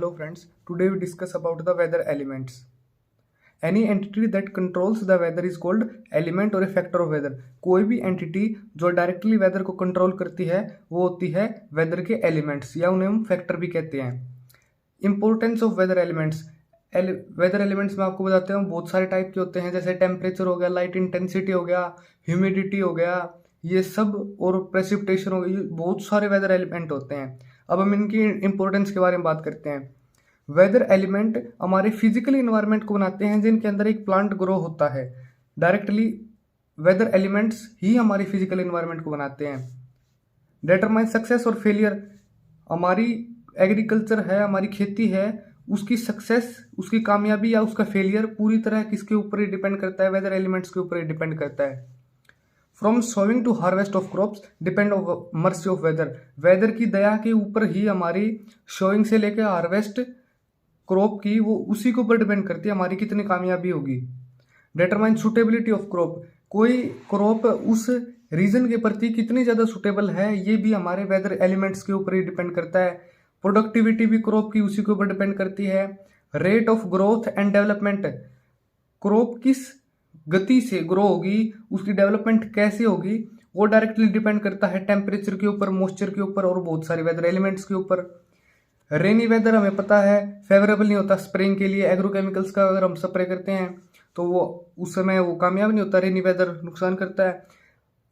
Hello friends, today we discuss about the weather elements. Any entity that controls the weather is called element or a factor of weather. कोई भी entity जो directly weather को control करती है वो होती है वेदर के एलिमेंट्स या उन्हें हम फैक्टर भी कहते हैं. Importance of weather elements. Weather elements में आपको बताते हैं बहुत सारे टाइप के होते हैं, जैसे टेम्परेचर हो गया, लाइट इंटेंसिटी हो गया, ह्यूमिडिटी हो गया, ये सब, और प्रेसिपिटेशन हो गई. बहुत सारे वेदर एलिमेंट होते हैं. अब हम इनकी इंपॉर्टेंस के बारे में बात करते हैं. वेदर एलिमेंट हमारे फिजिकल इन्वायरमेंट को बनाते हैं जिनके अंदर एक प्लांट ग्रो होता है. डायरेक्टली वेदर एलिमेंट्स ही हमारी फिजिकल इन्वायरमेंट को बनाते हैं. डिटरमाइन सक्सेस और फेलियर. हमारी एग्रीकल्चर है, हमारी खेती है, उसकी सक्सेस, उसकी कामयाबी या उसका फेलियर पूरी तरह किसके ऊपर ही डिपेंड करता है? वेदर एलिमेंट्स के ऊपर ही डिपेंड करता है. From sowing to harvest of crops depend of mercy of weather. Weather की दया के ऊपर ही हमारी शोइंग से लेकर हार्वेस्ट क्रॉप की वो उसी के ऊपर डिपेंड करती है हमारी कितनी कामयाबी होगी. Determine suitability of crop. कोई क्रॉप उस रीजन के प्रति कितनी ज़्यादा सुटेबल है ये भी हमारे वेदर एलिमेंट्स के ऊपर ही डिपेंड करता है. प्रोडक्टिविटी भी क्रॉप की उसी के ऊपर डिपेंड करती है. Rate of growth and development. Crop किस गति से ग्रो होगी, उसकी डेवलपमेंट कैसे होगी, वो डायरेक्टली डिपेंड करता है टेम्परेचर के ऊपर, मॉइस्चर के ऊपर और बहुत सारे वेदर एलिमेंट्स के ऊपर. रेनी वेदर हमें पता है फेवरेबल नहीं होता स्प्रेइंग के लिए. एग्रोकेमिकल्स का अगर हम स्प्रे करते हैं तो वो उस समय वो कामयाब नहीं होता. रेनी वेदर नुकसान करता है.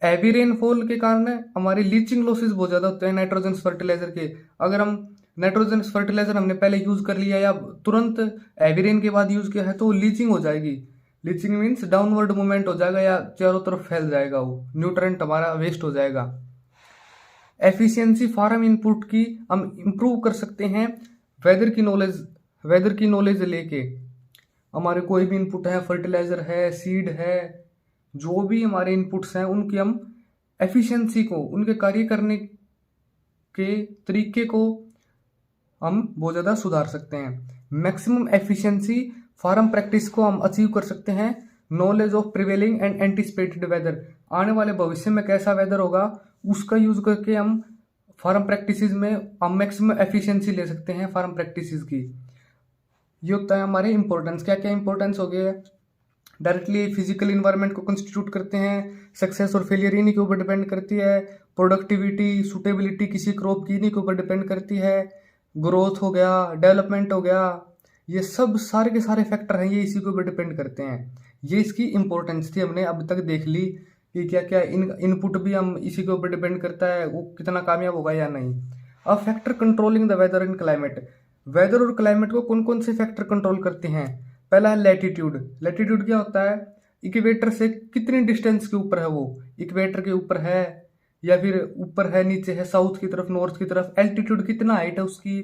हैवी रेनफॉल के कारण हमारे लीचिंग लॉसेस बहुत ज़्यादा होते हैं नाइट्रोजन फर्टिलाइजर के. अगर हम नाइट्रोजन फर्टिलाइजर हमने पहले यूज़ कर लिया या तुरंत हैवी रेन के बाद यूज़ किया है तो लीचिंग हो जाएगी. लीचिंग मीन्स डाउनवर्ड मूवमेंट हो जाएगा या चारों तरफ फैल जाएगा, वो न्यूट्रेंट हमारा वेस्ट हो जाएगा. एफिशिएंसी फार्म इनपुट की हम इम्प्रूव कर सकते हैं वेदर की नॉलेज लेके. हमारे कोई भी इनपुट है, फर्टिलाइजर है, सीड है, जो भी हमारे इनपुट्स हैं उनकी हम एफिशिएंसी को, उनके कार्य करने के तरीके को हम बहुत ज़्यादा सुधार सकते हैं. मैक्सिमम एफिशिएंसी फार्म प्रैक्टिस को हम अचीव कर सकते हैं. Knowledge of prevailing and anticipated weather. आने वाले भविष्य में कैसा वेदर होगा उसका यूज करके हम फार्म प्रैक्टिसेस में हम मैक्सिमम एफिशिएंसी ले सकते हैं फार्म प्रैक्टिसेस की. ये होता है हमारे इंपॉर्टेंस. क्या क्या इंपॉर्टेंस हो गए? डायरेक्टली फिजिकल इन्वायरमेंट को कंस्टिट्यूट करते हैं. सक्सेस और फेलियर इन्हीं के ऊपर डिपेंड करती है. प्रोडक्टिविटी, सुटेबिलिटी किसी क्रॉप की इन्हीं के ऊपर डिपेंड करती है. ग्रोथ हो गया, डेवलपमेंट हो गया, ये सब सारे के सारे फैक्टर हैं, ये इसी के ऊपर डिपेंड करते हैं. ये इसकी इंपॉर्टेंस थी, हमने अब तक देख ली कि क्या क्या इनपुट भी हम इसी के ऊपर डिपेंड करता है वो कितना कामयाब होगा या नहीं. अब factor controlling the weather and climate. Weather और क्लाइमेट को कौन कौन से फैक्टर कंट्रोल करते हैं? पहला है लैटिट्यूड. लैटिट्यूड क्या होता है? इक्वेटर से कितनी डिस्टेंस के ऊपर है वो, इक्वेटर के ऊपर है या फिर ऊपर है, नीचे है, साउथ की तरफ, नॉर्थ की तरफ. एल्टीट्यूड कितना हाइट है उसकी.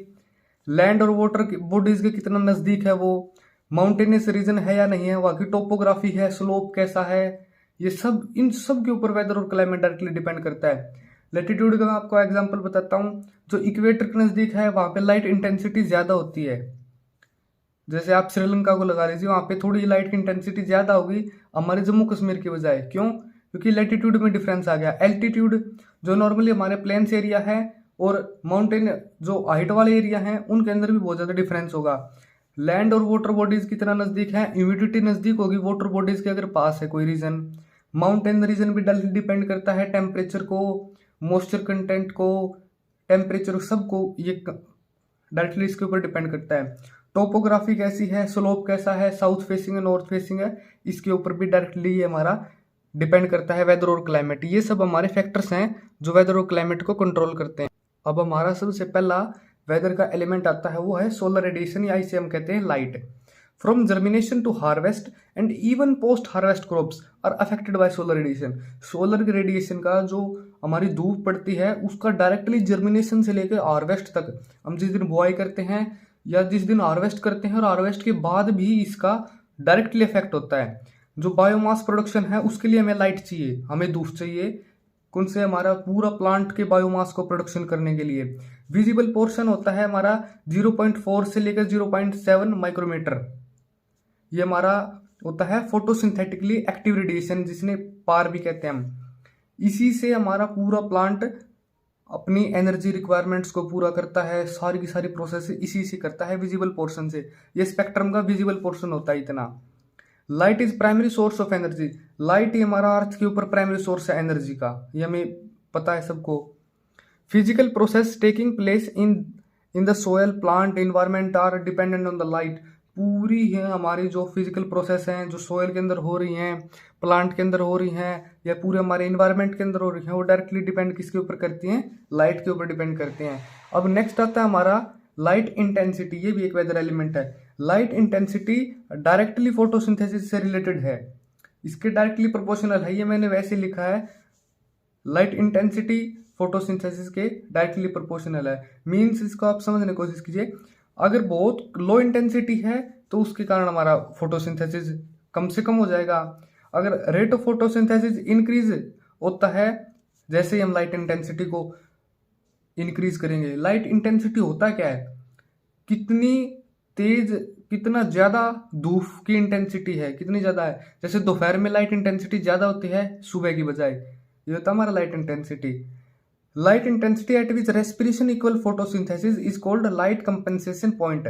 लैंड और वाटर बॉडीज के कितना नज़दीक है वो. माउंटेनियस रीजन है या नहीं है, वहाँ की टोपोग्राफी है, स्लोप कैसा है, ये सब, इन सब के ऊपर वेदर और क्लाइमेट डायरेक्टली डिपेंड करता है. लैटिट्यूड का मैं आपको एग्जांपल बताता हूँ. जो इक्वेटर के नज़दीक है वहाँ पे लाइट इंटेंसिटी ज़्यादा होती है. जैसे आप श्रीलंका को लगा लीजिए, वहाँ पे थोड़ी लाइट की इंटेंसिटी ज़्यादा होगी हमारे जम्मू कश्मीर की बजाय. क्यों? क्योंकि लैटिट्यूड में डिफरेंस आ गया. एल्टीट्यूड जो नॉर्मली हमारे प्लेन्स एरिया है और माउंटेन जो हाइट वाले एरिया हैं उनके अंदर भी बहुत ज़्यादा डिफरेंस होगा. लैंड और वाटर बॉडीज कितना नज़दीक है, ह्यूमिडिटी नज़दीक होगी वाटर बॉडीज के अगर पास है कोई रीजन. माउंटेन रीजन भी डिपेंड करता है टेम्परेचर को, मॉइस्चर कंटेंट को, टेम्परेचर सबको, ये डायरेक्टली इसके ऊपर डिपेंड करता है. टोपोग्राफी कैसी है, स्लोप कैसा है, साउथ फेसिंग है, नॉर्थ फेसिंग है, इसके ऊपर भी डायरेक्टली ये हमारा डिपेंड करता है वेदर और क्लाइमेट. ये सब हमारे फैक्टर्स हैं जो वेदर और क्लाइमेट को कंट्रोल करते हैं. अब हमारा सबसे पहला वेदर का एलिमेंट आता है वो है सोलर रेडिएशन, या इसे हम कहते हैं light. From germination to harvest and even post harvest crops are affected by solar radiation. Solar radiation का जो हमारी धूप पड़ती है उसका डायरेक्टली जर्मिनेशन से लेकर हार्वेस्ट तक, हम जिस दिन बुआई करते हैं या जिस दिन हार्वेस्ट करते हैं और हार्वेस्ट के बाद भी इसका डायरेक्टली इफेक्ट होता है. जो बायोमास प्रोडक्शन है उसके लिए हमें लाइट चाहिए, हमें धूप चाहिए. कौन से? हमारा पूरा प्लांट के बायोमास को प्रोडक्शन करने के लिए. विजिबल पोर्शन होता है हमारा 0.4 से लेकर 0.7 माइक्रोमीटर. ये हमारा होता है फोटोसिंथेटिकली एक्टिव रेडिएशन, जिसने पार भी कहते हैं हम. इसी से हमारा पूरा प्लांट अपनी एनर्जी रिक्वायरमेंट्स को पूरा करता है, सारी की सारी प्रोसेस इसी से करता है, विजिबल पोर्शन से। ये स्पेक्ट्रम का विजिबल पोर्शन होता है इतना। Light is primary source of energy. Light ही हमारा अर्थ के ऊपर प्राइमरी सोर्स है एनर्जी का, ये हमें पता है सबको। Physical process taking place in the soil plant environment are dependent on the light. पूरी है हमारी जो फिजिकल प्रोसेस हैं जो सोयल के अंदर हो रही हैं, प्लांट के अंदर हो रही हैं, या पूरे हमारे इन्वायरमेंट के अंदर हो रही हैं, वो डायरेक्टली डिपेंड किसके ऊपर करती हैं? लाइट के ऊपर डिपेंड करते हैं। अब नेक्स्ट आता है हमारा लाइट इंटेंसिटी। ये भी एक वेदर एलिमेंट है। लाइट इंटेंसिटी डायरेक्टली फोटोसिंथेसिस से रिलेटेड है, इसके डायरेक्टली प्रोपोर्शनल है। ये मैंने वैसे लिखा है, लाइट इंटेंसिटी फोटोसिंथेसिस के डायरेक्टली प्रोपोर्शनल है। मीन्स इसको आप समझने की कोशिश कीजिए, अगर बहुत लो इंटेंसिटी है तो उसके कारण हमारा फोटोसिंथेसिस कम से कम हो जाएगा। अगर रेट ऑफ फोटोसिंथेसिस इंक्रीज होता है जैसे ही हम लाइट इंटेंसिटी को इंक्रीज करेंगे। लाइट इंटेंसिटी होता क्या है? कितनी तेज, कितना ज्यादा धूप की इंटेंसिटी है, कितनी ज्यादा है। जैसे दोपहर में लाइट इंटेंसिटी ज्यादा होती है सुबह की बजाय, ये होता है हमारा light intensity. Light intensity at which respiration equal photosynthesis is called light compensation point.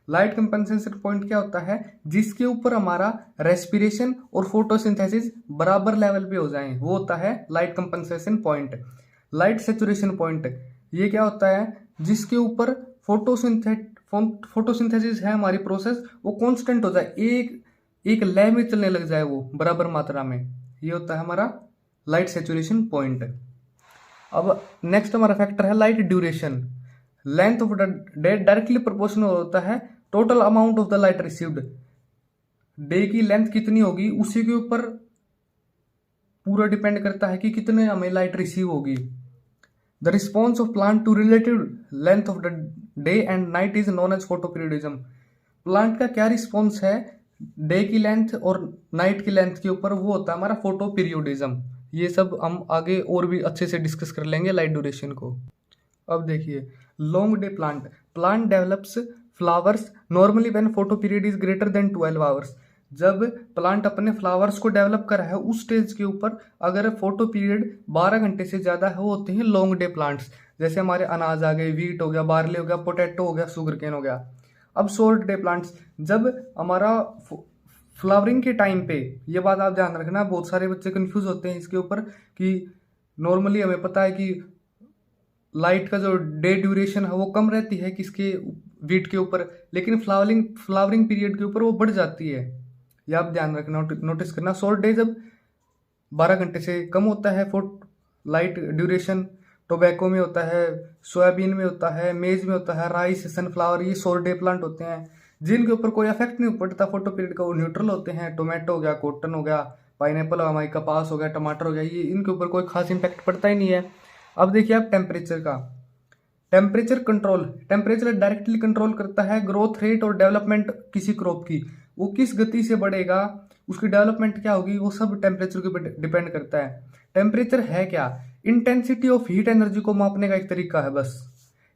Light compensation point क्या होता है? जिसके ऊपर हमारा रेस्पिरेशन और फोटोसिंथेसिस बराबर लेवल पे हो जाए, वो होता है light compensation point. Light saturation point ये क्या होता है? जिसके ऊपर फोटोसिंथेसिस है हमारी प्रोसेस, वो कांस्टेंट हो जाए, एक लय में चलने लग जाए वो बराबर मात्रा में, ये होता है हमारा लाइट सेचुरेशन पॉइंट। अब नेक्स्ट हमारा फैक्टर है light duration. Length of the day directly proportional होता है total amount of the light received. Day की लेंथ कितनी होगी उसी के ऊपर पूरा डिपेंड करता है कि कितने हमें लाइट रिसीव होगी। The response of plant to relative length of the day and night is known as photoperiodism. Plant का क्या रिस्पॉन्स है डे की लेंथ और नाइट की लेंथ के ऊपर, वो होता है हमारा फोटोपीरियडिज्म। ये सब हम आगे और भी अच्छे से डिस्कस कर लेंगे लाइट ड्यूरेशन को। अब देखिए, long day plant. Plant develops flowers normally when photo period is greater than 12 hours. जब प्लांट अपने फ्लावर्स को डेवलप कर रहा है उस स्टेज के ऊपर अगर फोटो पीरियड 12 घंटे से ज्यादा है, वो होते हैं लॉन्ग डे प्लांट्स। जैसे हमारे अनाज आ गए, वीट हो गया, बार्ले हो गया, पोटैटो हो गया, शुगर केन हो गया। अब शॉर्ट डे प्लांट्स, जब हमारा फ्लावरिंग के टाइम पे, ये बात आप ध्यान रखना, बहुत सारे बच्चे कंफ्यूज होते हैं इसके ऊपर कि नॉर्मली हमें पता है कि लाइट का जो डे ड्यूरेशन है वो कम रहती है किसके, वीट के ऊपर, लेकिन फ्लावरिंग पीरियड के ऊपर वो बढ़ जाती है। ये आप ध्यान रखना, नोटिस करना। शॉर्ट डे जब 12 घंटे से कम होता है लाइट ड्यूरेशन, टोबैको में होता है, सोयाबीन में होता है, मेज में होता है, राइस, सनफ्लावर, ये शॉर्ट डे प्लांट होते हैं जिनके ऊपर कोई इफेक्ट नहीं पड़ता फोटो पीरियड का, वो न्यूट्रल होते हैं। टोमेटो हो गया, कॉटन हो गया, पाइनएप्पल हो गया, कपास हो गया, टमाटर हो गया, ये इनके ऊपर कोई खास इंपैक्ट पड़ता ही नहीं है। अब देखिए आप टेम्परेचर का। Temperature control, temperature directly control करता है ग्रोथ रेट और डेवलपमेंट किसी क्रॉप की। वो किस गति से बढ़ेगा, उसकी डेवलपमेंट क्या होगी, वो सब टेम्परेचर के ऊपर डिपेंड करता है। टेम्परेचर है क्या? इंटेंसिटी ऑफ हीट एनर्जी को मापने का एक तरीका है बस।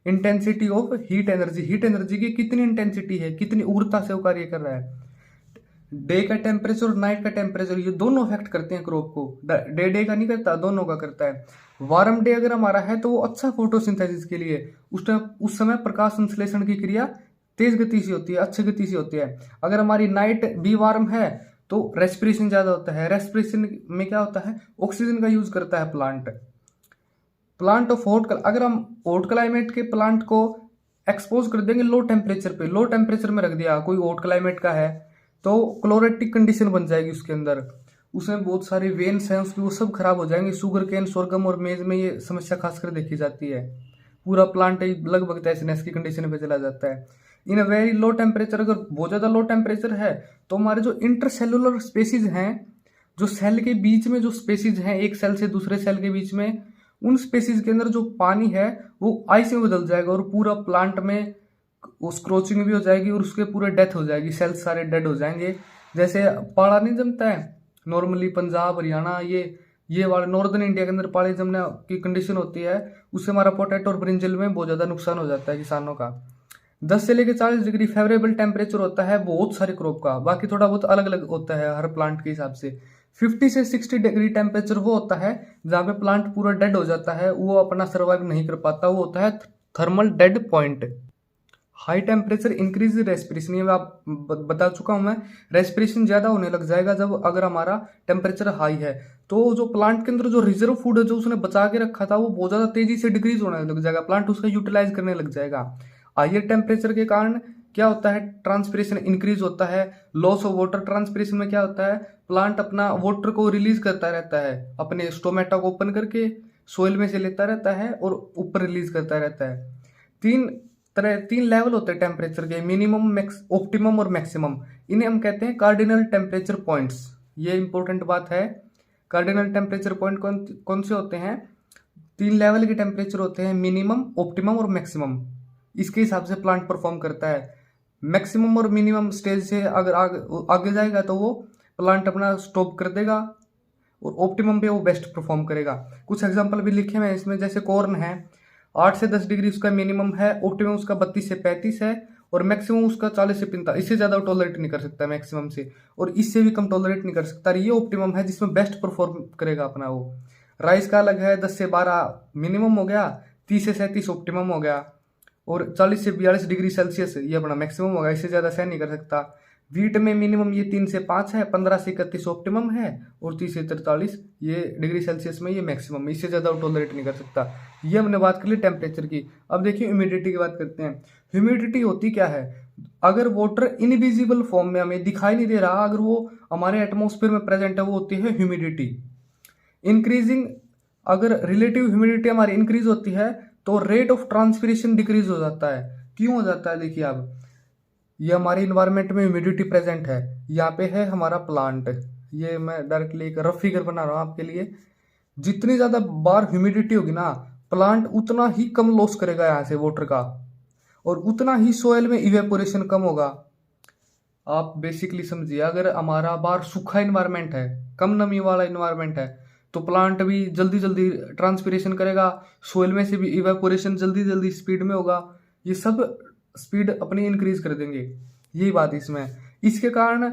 Intensity of heat energy, heat energy की कितनी इंटेंसिटी है, कितनी उग्रता से वो कार्य कर रहा है। डे का टेम्परेचर और नाइट का टेम्परेचर ये दोनों इफेक्ट करते हैं क्रॉप को। डे का नहीं करता, दोनों का करता है। वार्म डे अगर हमारा है तो वो अच्छा फोटोसिंथेसिस के लिए, उस समय प्रकाश संश्लेषण की क्रिया तेज गति से होती है, अच्छी गति से होती है। अगर हमारी नाइट भी वार्म है तो रेस्पिरेशन ज्यादा होता है। रेस्पिरेशन में क्या होता है, ऑक्सीजन का यूज करता है प्लांट ऑफ हॉट। अगर हम हॉट क्लाइमेट के प्लांट को एक्सपोज कर देंगे लो टेम्परेचर पे, लो टेम्परेचर में रख दिया, कोई हॉट क्लाइमेट का है, तो क्लोरेटिक कंडीशन बन जाएगी उसके अंदर, उसमें बहुत सारे वेन्स हैं उसकी, वो सब खराब हो जाएंगे। शुगर केन, सोरगम और मेज में ये समस्या खासकर देखी जाती है। पूरा प्लांट लगभग तहस की कंडीशन पे चला जाता है। इन वेरी लो टेम्परेचर, अगर बहुत ज्यादा लो टेम्परेचर है तो हमारे जो इंटरसेलुलर स्पेसीज हैं, जो सेल के बीच में जो स्पेसीज हैं एक सेल से दूसरे सेल के बीच में, उन स्पेसीज के अंदर जो पानी है वो आइस में बदल जाएगा और पूरा प्लांट में वो स्क्रोचिंग भी हो जाएगी और उसके पूरे डेथ हो जाएगी, सेल्स सारे डेड हो जाएंगे। जैसे पाड़ा नहीं जमता है नॉर्मली, पंजाब, हरियाणा, ये वाले नॉर्दर्न इंडिया के अंदर पाड़े जमने की कंडीशन होती है, उससे हमारा पोटैटो और ब्रिंजल में बहुत ज्यादा नुकसान हो जाता है किसानों का। 10 से लेकर 40 डिग्री फेवरेबल टेम्परेचर होता है बहुत सारे क्रॉप का, बाकी थोड़ा बहुत अलग अलग होता है हर प्लांट के हिसाब से। 50 से 60 डिग्री टेम्परेचर वो होता है जहाँ पे प्लांट पूरा डेड हो जाता है, वो अपना सर्वाइव नहीं कर पाता, वो होता है thermal dead point. High temperature increase respiration, ये आप बता चुका हूं मैं। रेस्पिरेशन ज्यादा होने लग जाएगा जब अगर हमारा टेम्परेचर हाई है, तो जो प्लांट के अंदर जो रिजर्व फूड है जो उसने बचा के रखा था वो बहुत ज्यादा तेजी से डिक्रीज होने लग जाएगा, प्लांट उसका यूटिलाइज करने लग जाएगा। हाइयर टेम्परेचर के कारण क्या होता है, ट्रांसपिरेशन इंक्रीज होता है, लॉस ऑफ वाटर। ट्रांसपिरेशन में क्या होता है, प्लांट अपना वाटर को रिलीज करता रहता है, अपने स्टोमेटा को ओपन करके सोइल में से लेता रहता है और ऊपर रिलीज करता रहता है। तीन लेवल होते हैं टेम्परेचर के, मिनिमम, ऑप्टिमम और मैक्सिमम। इन्हें हम कहते हैं कार्डिनल टेम्परेचर पॉइंट्स। ये इंपॉर्टेंट बात है। कार्डिनल टेम्परेचर पॉइंट कौन से होते हैं, 3 लेवल के टेम्परेचर होते हैं, मिनिमम, ऑप्टिमम और मैक्सिमम। इसके हिसाब से प्लांट परफॉर्म करता है। मैक्सिमम और मिनिमम स्टेज से अगर आगे जाएगा तो वो प्लांट अपना स्टॉप कर देगा, और ऑप्टिमम पे वो बेस्ट परफॉर्म करेगा। कुछ एग्जांपल भी लिखे हुए हैं इसमें, जैसे कॉर्न है, 8 से 10 डिग्री उसका मिनिमम है, ऑप्टिमम उसका 32 से 35 है, और मैक्सिमम उसका 40 से 45। इससे ज्यादा टॉलरेट नहीं कर सकता मैक्सिमम से, और इससे भी कम टॉलरेट नहीं कर सकता। ये ऑप्टिमम है जिसमें बेस्ट परफॉर्म करेगा अपना वो। राइस का अलग है, 10 से 12 मिनिमम हो गया, 30 से 37 ऑप्टिमम हो गया, और 40 से 42 डिग्री सेल्सियस ये अपना मैक्सिमम होगा, इससे ज्यादा सहन नहीं कर सकता। वीट में मिनिमम ये 3 से 5 है, 15 से 31 ऑप्टिमम है, और 30 से 43 ये डिग्री सेल्सियस में ये मैक्सिमम है, इससे ज्यादा टॉलरेट नहीं कर सकता। ये हमने बात कर ली टेम्परेचर की। अब देखिए ह्यूमिडिटी की बात करते हैं। ह्यूमिडिटी होती क्या है, अगर वाटर इनविजिबल फॉर्म में हमें दिखाई नहीं दे रहा, अगर वो हमारे एटमोस्फेयर में प्रेजेंट है, वो होती है ह्यूमिडिटी। इंक्रीजिंग, अगर रिलेटिव ह्यूमिडिटी हमारी इंक्रीज होती है तो रेट ऑफ ट्रांसपिरेशन डिक्रीज हो जाता है। क्यों हो जाता है, देखिए अब ये हमारे इन्वायरमेंट में ह्यूमिडिटी प्रेजेंट है, यहाँ पे है हमारा प्लांट, ये मैं डायरेक्टली एक रफ फिगर बना रहा हूँ आपके लिए। जितनी ज्यादा बार ह्यूमिडिटी होगी ना, प्लांट उतना ही कम लॉस करेगा यहाँ से वाटर का, और उतना ही सोयल में इवेपोरेशन कम होगा। आप बेसिकली समझिए, अगर हमारा बाहर सूखा इन्वायरमेंट है, कम नमी वाला इन्वायरमेंट है, तो प्लांट भी जल्दी जल्दी ट्रांसपिरेशन करेगा, सोइल में से भी इवेपोरेशन जल्दी जल्दी स्पीड में होगा, ये सब स्पीड अपनी इंक्रीज कर देंगे। यही बात इसमें। इसके कारण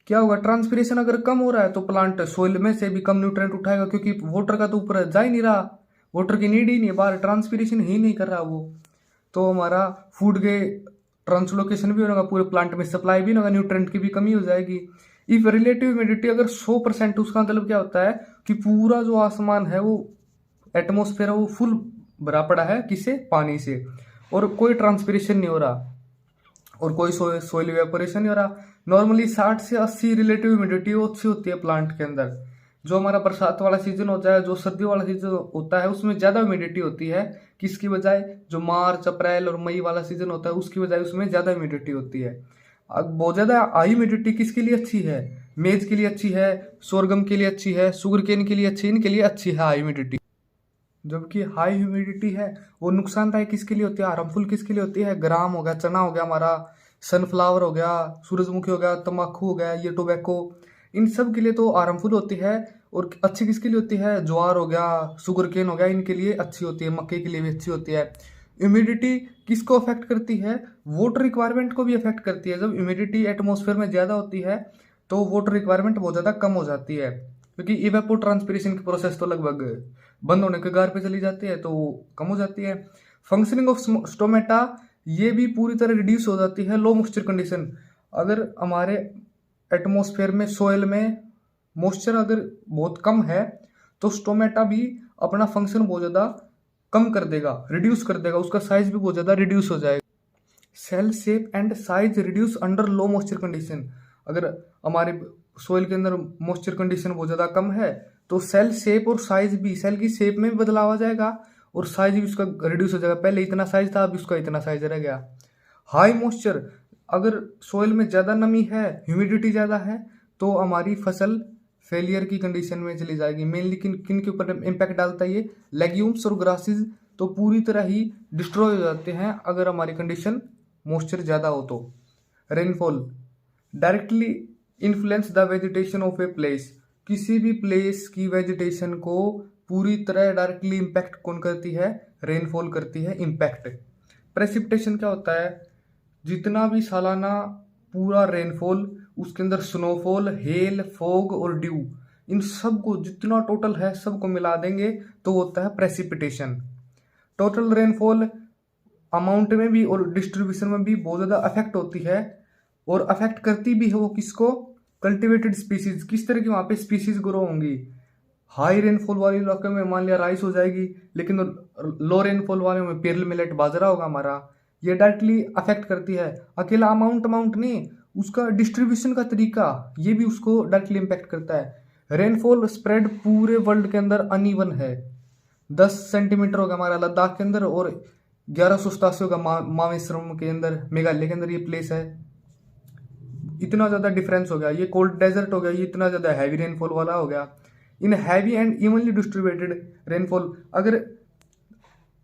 क्या होगा, ट्रांसपिरेशन अगर कम हो रहा है तो प्लांट सोइल में से भी कम न्यूट्रिएंट उठाएगा, क्योंकि वाटर का तो ऊपर जा ही नहीं रहा, वाटर की नीड ही नहीं है, बाहर ट्रांसपिरेशन ही नहीं कर रहा वो, तो हमारा फूड के ट्रांसलोकेशन भी होगा, पूरे प्लांट में सप्लाई भी होगा, न्यूट्रिएंट की भी कमी हो जाएगी। इफ रिलेटिव ह्यूमिडिटी अगर 100%, उसका मतलब क्या होता है कि पूरा जो आसमान है वो एटमोस्फेयर है वो फुल भरा पड़ा है, किससे, पानी से, और कोई ट्रांसपिरेशन नहीं हो रहा और कोई सोइल इवेपोरेशन नहीं हो रहा। नॉर्मली 60 से 80 रिलेटिव ह्यूमिडिटी अच्छी होती है प्लांट के अंदर। जो हमारा बरसात वाला सीजन होता है, जो सर्दी वाला सीजन होता है, उसमें ज्यादा ह्यूमिडिटी होती है, किसकी बजाय, जो मार्च अप्रैल और मई वाला सीजन होता है उसकी बजाय उसमें ज्यादा ह्यूमिडिटी होती है। अब बहुत ज्यादा हाई ह्यूमिडिटी किसके लिए अच्छी है, मेज के लिए अच्छी है, सोरगम के लिए अच्छी है, शुगर केन के लिए अच्छी, इनके लिए अच्छी है हाई ह्यूमिडिटी। जबकि हाई ह्यूमिडिटी है वो नुकसानदायक किसके लिए होती है, हार्मफुल किसके लिए होती है, ग्राम हो गया, चना हो गया, हमारा सनफ्लावर हो गया, सूरजमुखी हो गया, तम्बाकू हो गया, ये टोबैको, इन सब के लिए तो हार्मफुल होती है। और अच्छी किसके लिए होती है, ज्वार हो गया, शुगर केन हो गया, इनके लिए अच्छी होती है, मक्के के लिए भी अच्छी होती है। ह्यूमिडिटी किसको अफेक्ट करती है, वाटर रिक्वायरमेंट को भी अफेक्ट करती है। जब ह्यूमिडिटी एटमोस्फेयर में ज्यादा होती है तो वाटर रिक्वायरमेंट बहुत ज्यादा कम हो जाती है, क्योंकि इवेपो ट्रांसपिरेशन की प्रोसेस तो लगभग बंद होने के गार पे चली जाती है, तो कम हो जाती है। फंक्शनिंग ऑफ स्टोमेटा ये भी पूरी तरह रिड्यूस हो जाती है लो मॉइस्चर कंडीशन। अगर हमारे एटमोस्फेयर में, सोयल में मॉइस्चर अगर बहुत कम है तो स्टोमेटा भी अपना फंक्शन बहुत ज्यादा कम कर देगा, रिड्यूस कर देगा, उसका साइज भी बहुत ज्यादा रिड्यूस हो जाएगा। Cell shape and size reduce under low moisture condition. अगर हमारे सोइल के अंदर मॉइस्चर कंडीशन बहुत ज्यादा कम है तो सेल शेप और साइज भी, सेल की शेप में भी बदलाव आ जाएगा और साइज भी उसका रिड्यूस हो जाएगा। पहले इतना साइज था, अभी उसका इतना साइज रह गया। हाई मॉइस्चर, अगर सोइल में ज्यादा नमी है, ह्यूमिडिटी ज्यादा है, तो हमारी फसल फेलियर की कंडीशन में चली जाएगी। मेनली किन किन के ऊपर इम्पैक्ट डालता है ये, लेग्यूम्स और ग्रासेस तो पूरी तरह ही डिस्ट्रॉय हो जाते हैं अगर हमारी कंडीशन मॉइस्चर ज्यादा हो तो। Rainfall directly influence the vegetation of a place. किसी भी प्लेस की वेजिटेशन को पूरी तरह डायरेक्टली इम्पैक्ट कौन करती है, रेनफॉल करती है इम्पैक्ट। प्रेसिपिटेशन क्या होता है, जितना भी सालाना पूरा रेनफॉल, उसके अंदर स्नोफॉल, हेल, फॉग और ड्यू, इन सब को जितना टोटल है सबको मिला देंगे तो होता है प्रेसिपिटेशन। टोटल रेनफॉल अमाउंट में भी और डिस्ट्रीब्यूशन में भी बहुत ज़्यादा अफेक्ट होती है, और अफेक्ट करती भी है वो किसको, कल्टिवेटेड स्पीसीज, किस तरह की वहाँ पे स्पीसीज ग्रो होंगी। हाई रेनफॉल वाले इलाके में मान लिया राइस हो जाएगी, लेकिन लो रेनफॉल वाले में पेरल मिलेट बाजरा होगा हमारा। ये डायरेक्टली अफेक्ट करती है। अकेला अमाउंट नहीं, उसका डिस्ट्रीब्यूशन का तरीका ये भी उसको डायरेक्टली इम्पैक्ट करता है। रेनफॉल स्प्रेड पूरे वर्ल्ड के अंदर अनइवन है। 10 सेंटीमीटर होगा हमारा लद्दाख के अंदर, और 1187 होगा मामेश्वरम के अंदर, मेघालय के अंदर ये प्लेस है। इतना ज़्यादा डिफरेंस हो गया। ये कोल्ड डेजर्ट हो गया, ये इतना ज़्यादा हैवी रेनफॉल वाला हो गया। In heavy and evenly distributed rainfall, अगर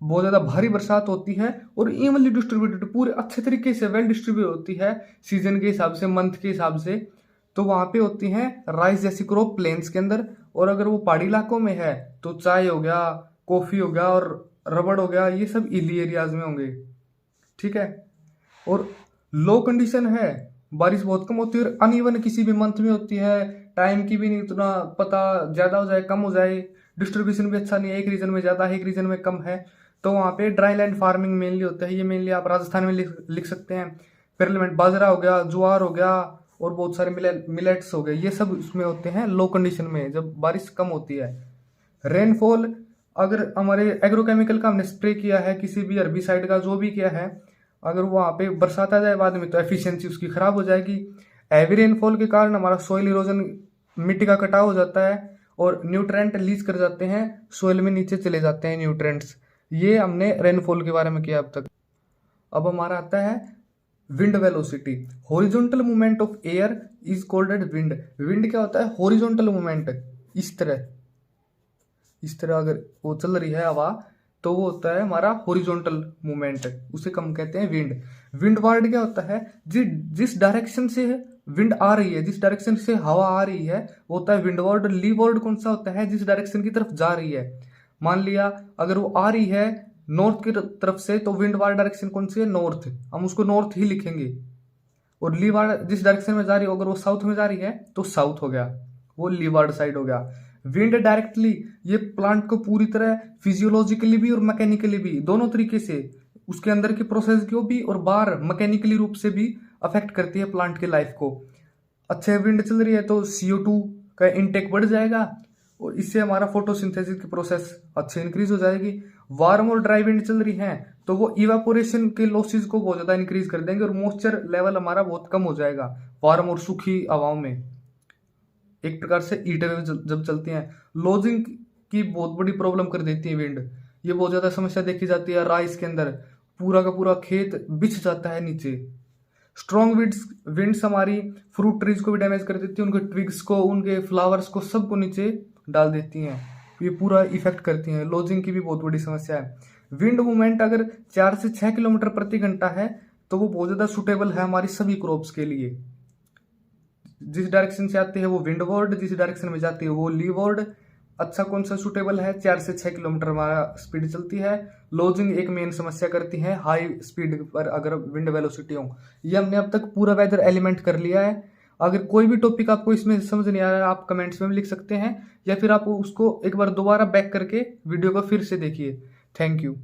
बहुत ज़्यादा भारी बरसात होती है और इवनली डिस्ट्रीब्यूटेड पूरे अच्छे तरीके से वेल डिस्ट्रीब्यूट होती है सीजन के हिसाब से, मंथ के हिसाब से, तो वहाँ पे होती हैं राइस जैसी क्रॉप प्लेन्स के अंदर। और अगर वो पहाड़ी इलाकों में है तो चाय हो गया, कॉफ़ी हो गया और रबड़ हो गया, ये सब हिली एरियाज में होंगे। ठीक है। और लो कंडीशन है, बारिश बहुत कम होती है और अनइवन किसी भी मंथ में होती है, टाइम की भी नहीं इतना पता, ज़्यादा हो जाए कम हो जाए, डिस्ट्रीब्यूशन भी अच्छा नहीं है, एक रीजन में ज़्यादा है एक रीजन में कम है। तो वहाँ पे ड्राई लैंड फार्मिंग मेनली होता है। ये मेनली आप राजस्थान में लिख सकते हैं। पेरलेमेंट बाजरा हो गया, ज्वार हो गया और बहुत सारे मिलेट्स हो गए, ये सब उसमें होते हैं लो कंडीशन में जब बारिश कम होती है। रेनफॉल अगर हमारे एग्रोकेमिकल का हमने स्प्रे किया है, किसी भी हर्बिसाइड का जो भी किया है, अगर वहाँ पे बरसात आ जाए बाद में तो एफिशिएंसी उसकी खराब हो जाएगी। हैवी रेनफॉल के कारण हमारा सॉइल इरोजन, मिट्टी का कटाव हो जाता है और न्यूट्रेंट लीच कर जाते हैं, सॉइल में नीचे चले जाते हैं न्यूट्रेंट्स। ये हमने रेनफॉल के बारे में किया अब तक। अब हमारा आता है wind velocity. Horizontal movement of air is called eight wind. Wind क्या होता है, हॉरिजॉन्टल मूवमेंट। इस तरह अगर वो चल रही है हवा तो वो होता है हमारा हॉरिजॉन्टल मूवमेंट, उसे कम कहते हैं विंड। विंड वार्ड क्या होता है, जिस डायरेक्शन से विंड आ रही है, जिस डायरेक्शन से हवा आ रही है वो होता है विंड वार्ड। लीव वार्ड कौन सा होता है, जिस डायरेक्शन की तरफ जा रही है। मान लिया अगर वो आ रही है नॉर्थ की तरफ से तो विंड वार्ड डायरेक्शन कौन सी है, नॉर्थ, हम उसको नॉर्थ ही लिखेंगे। और ली वार्ड जिस डायरेक्शन में जा रही है, अगर वो साउथ में जा रही है तो साउथ हो गया, वो ली वार्ड साइड हो गया। विंड डायरेक्टली ये प्लांट को पूरी तरह फिजियोलॉजिकली भी और मैकेनिकली भी, दोनों तरीके से उसके अंदर की प्रोसेस को भी और बाहर मैकेनिकली रूप से भी अफेक्ट करती है प्लांट की लाइफ को। अच्छे विंड चल रही है तो CO2 का इनटेक बढ़ जाएगा और इससे हमारा फोटोसिंथेसिस की प्रोसेस अच्छे इंक्रीज हो जाएगी। वार्म और ड्राई विंड चल रही है तो वो इवापोरेशन के लॉसेस को बहुत ज्यादा इंक्रीज कर देंगे और मॉइस्चर लेवल हमारा बहुत कम हो जाएगा वार्म और सूखी हवाओं में। एक प्रकार से हीट वेव जब चलती हैं, लॉजिंग की बहुत बड़ी प्रॉब्लम कर देती है विंड। ये बहुत ज्यादा समस्या देखी जाती है राइस के अंदर, पूरा का पूरा खेत बिछ जाता है नीचे। स्ट्रॉन्ग विंड्स हमारी फ्रूट ट्रीज को भी डैमेज कर देती है, उनके ट्विग्स को, उनके फ्लावर्स को, सबको नीचे डाल देती हैं, ये पूरा इफेक्ट करती हैं। लॉजिंग की भी बहुत बड़ी समस्या है। विंड मूवमेंट अगर 4 से 6 किलोमीटर प्रति घंटा है तो वो बहुत ज्यादा सुटेबल है हमारी सभी क्रॉप्स के लिए। जिस डायरेक्शन से आती है वो विंड वार्ड, जिस डायरेक्शन में जाती है वो ली वार्ड। अच्छा कौन सा सुटेबल है, 4 से 6 किलोमीटर हमारा स्पीड चलती है। लॉजिंग एक मेन समस्या करती है हाई स्पीड पर अगर विंड वेलोसिटी हो। ये हमने अब तक पूरा वेदर एलिमेंट कर लिया है। अगर कोई भी टॉपिक आपको इसमें समझ नहीं आ रहा है आप कमेंट्स में भी लिख सकते हैं, या फिर आप उसको एक बार दोबारा बैक करके वीडियो को फिर से देखिए। Thank you.